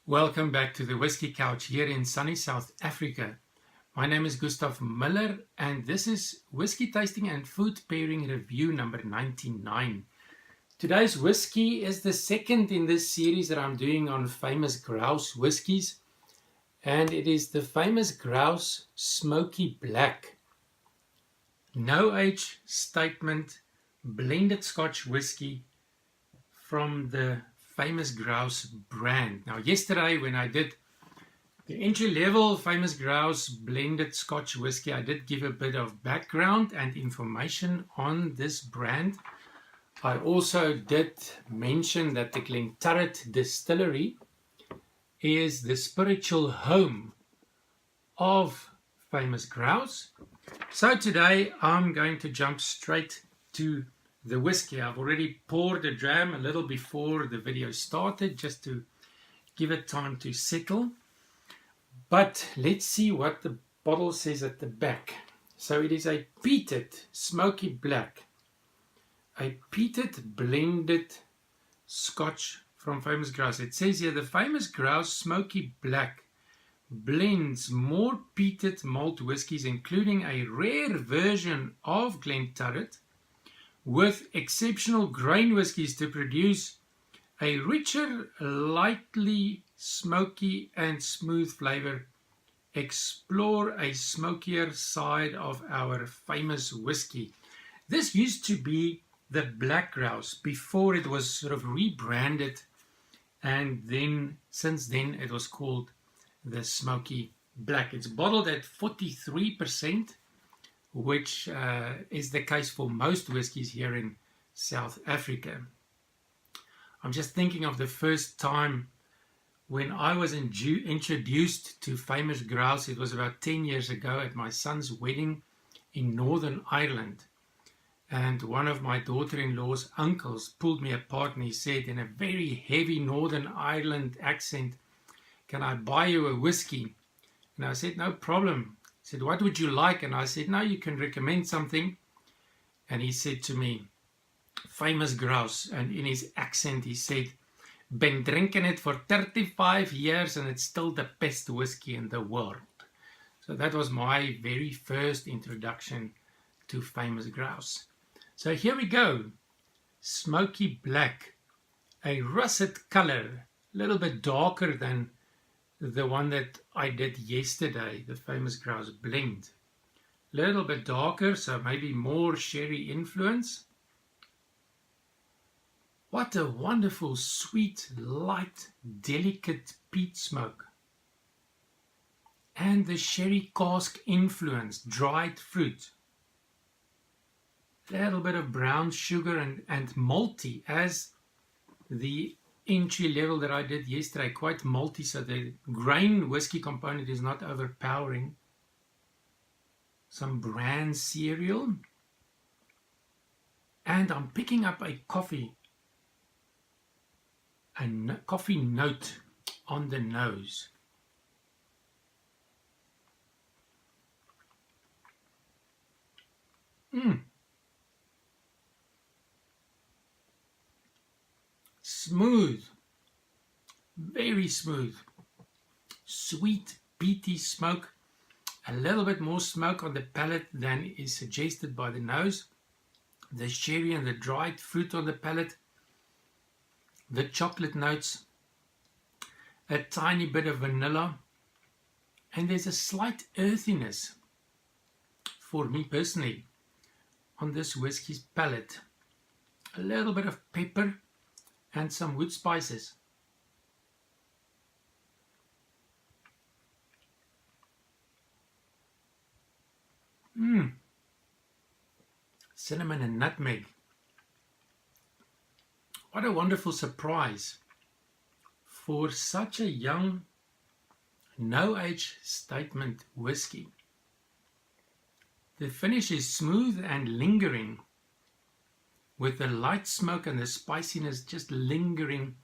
Welcome back to the Whiskey Couch here in sunny South Africa. My name is GUSTAV MULLER and this is Whiskey Tasting and Food Pairing Review number 99. Today's whiskey is the second in this series that I'm doing on Famous Grouse whiskies, and it is the Famous Grouse Smoky Black. No age statement blended Scotch whiskey from the Famous Grouse brand. Now yesterday when I did the entry level Famous Grouse blended Scotch whiskey, I did give a bit of background and information on this brand. I also did mention that the Glenturret distillery is the spiritual home of Famous Grouse. So today I'm going to jump straight to the whiskey. I've already poured the dram a little before the video started just to give it time to settle. But let's see what the bottle says at the back. So it is a peated Smoky Black, a peated blended Scotch from Famous Grouse. It says here the Famous Grouse Smoky Black blends more peated malt whiskies, including a rare version of Glenturret, with exceptional grain whiskies to produce a richer, lightly smoky and smooth flavor. Explore a smokier side of our famous whiskey. This used to be the Black Grouse before it was sort of rebranded, and then since then it was called the Smoky Black. It's bottled at 43%. which is the case for most whiskies here in South Africa. I'm just thinking of the first time when I was introduced to Famous Grouse. It was about 10 years ago at my son's wedding in Northern Ireland. And one of my daughter-in-law's uncles pulled me apart and he said in a very heavy Northern Ireland accent, "Can I buy you a whiskey?" And I said, "No problem." He said, "What would you like?" And I said, "No, you can recommend something." And he said to me, "Famous Grouse." And in his accent he said, "Been drinking it for 35 years and it's still the best whiskey in the world." So that was my very first introduction to Famous Grouse. So here we go. Smoky Black, a russet color, a little bit darker than the one that I did yesterday, the Famous Grouse blend. A little bit darker, so maybe more sherry influence. What a wonderful, sweet, light, delicate peat smoke. And the sherry cask influence, dried fruit. A little bit of brown sugar and malty, as the entry level that I did yesterday, quite malty, so the grain whiskey component is not overpowering. Some bran cereal, and I'm picking up a coffee note on the nose. Smooth, very smooth, sweet, peaty smoke, a little bit more smoke on the palate than is suggested by the nose. The sherry and the dried fruit on the palate, the chocolate notes, a tiny bit of vanilla, and there's a slight earthiness, for me personally, on this whiskey's palate. A little bit of pepper and some wood spices. Cinnamon and nutmeg. What a wonderful surprise for such a young, no age statement whiskey. The finish is smooth and lingering, with the light smoke and the spiciness just lingering,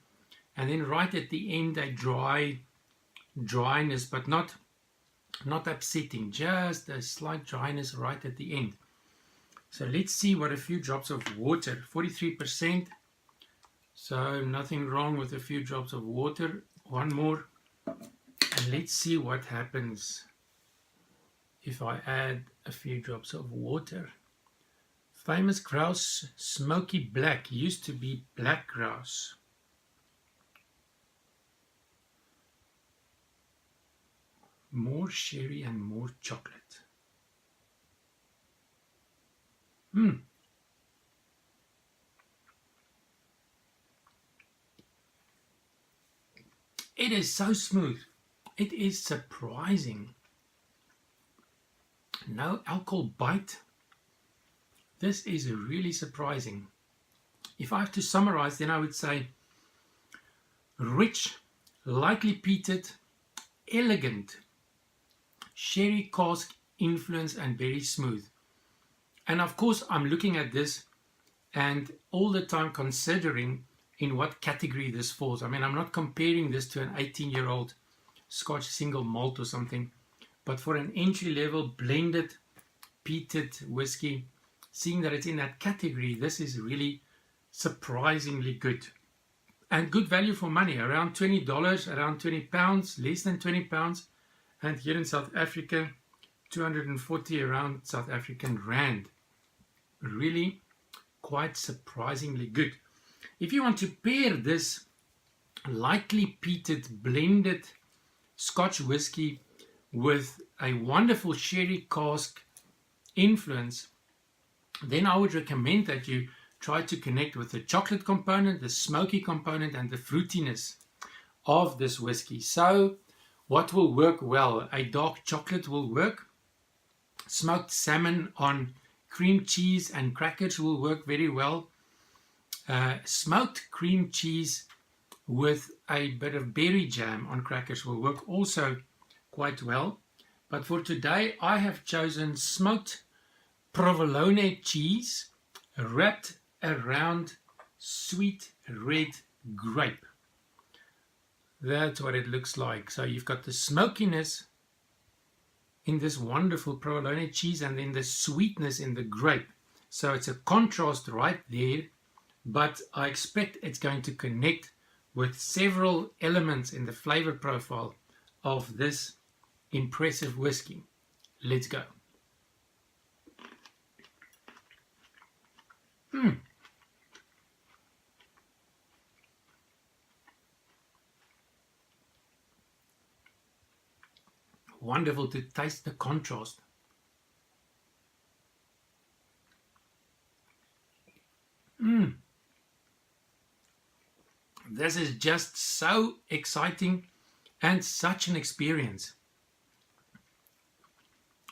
and then right at the end a dryness, but not upsetting, just a slight dryness right at the end. So let's see what a few drops of water, 43%, so nothing wrong with a few drops of water. One more And let's see what happens if I add a few drops of water. Famous Grouse Smoky Black used to be Black Grouse. More sherry and more chocolate. It is so smooth. It is surprising. No alcohol bite. This is really surprising. If I have to summarize, then I would say rich, lightly peated, elegant, sherry cask influence, and very smooth. And of course I'm looking at this and all the time considering in what category this falls. I mean, I'm not comparing this to an 18-year-old Scotch single malt or something, but for an entry-level blended peated whiskey, seeing that it's in that category, this is really surprisingly good. And good value for money, around $20, around £20, less than £20. And here in South Africa, 240 around South African Rand. Really quite surprisingly good. If you want to pair this lightly peated blended Scotch whiskey with a wonderful sherry cask influence, then I would recommend that you try to connect with the chocolate component, the smoky component, and the fruitiness of this whiskey. So what will work well? A dark chocolate will work. Smoked salmon on cream cheese and crackers will work very well. Smoked cream cheese with a bit of berry jam on crackers will work also quite well. But for today I have chosen smoked provolone cheese wrapped around sweet red grape. That's what it looks like. So you've got the smokiness in this wonderful provolone cheese and then the sweetness in the grape. So it's a contrast right there, but I expect it's going to connect with several elements in the flavor profile of this impressive whiskey. Let's go. Wonderful to taste the contrast. This is just so exciting and such an experience.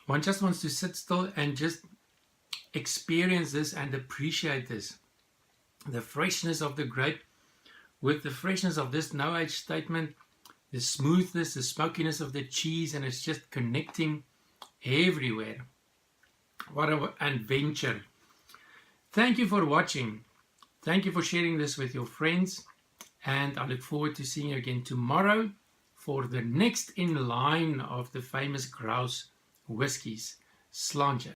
One just wants to sit still and just experience this and appreciate this. The freshness of the grape with the freshness of this no age statement, the smoothness, the smokiness of the cheese, and it's just connecting everywhere. What an adventure. Thank you for watching. Thank you for sharing this with your friends. And I look forward to seeing you again tomorrow for the next in line of the Famous Grouse whiskies. Sláinte.